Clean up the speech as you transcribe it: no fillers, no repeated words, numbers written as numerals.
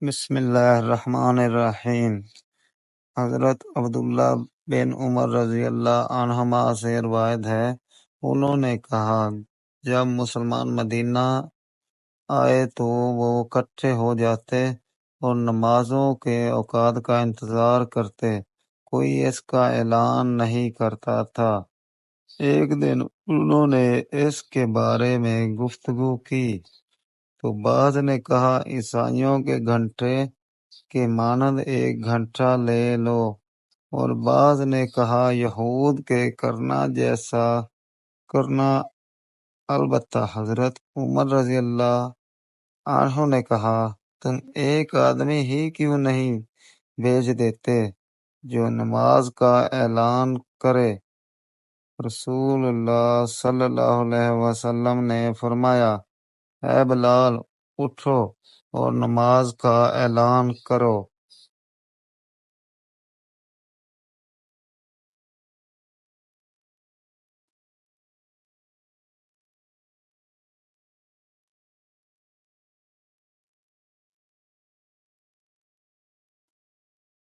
بسم اللہ الرحمن الرحیم۔ حضرت عبداللہ بن عمر رضی اللہ عنہما سے روایت ہے، انہوں نے کہا جب مسلمان مدینہ آئے تو وہ اکٹھے ہو جاتے اور نمازوں کے اوقات کا انتظار کرتے، کوئی اس کا اعلان نہیں کرتا تھا۔ ایک دن انہوں نے اس کے بارے میں گفتگو کی تو بعض نے کہا عیسائیوں کے گھنٹے کے مانند ایک گھنٹہ لے لو، اور بعض نے کہا یہود کے کرنا جیسا کرنا۔ البتہ حضرت عمر رضی اللہ عنہ نے کہا تم ایک آدمی ہی کیوں نہیں بھیج دیتے جو نماز کا اعلان کرے؟ رسول اللہ صلی اللہ علیہ وسلم نے فرمایا، اے بلال، اٹھو اور نماز کا اعلان کرو۔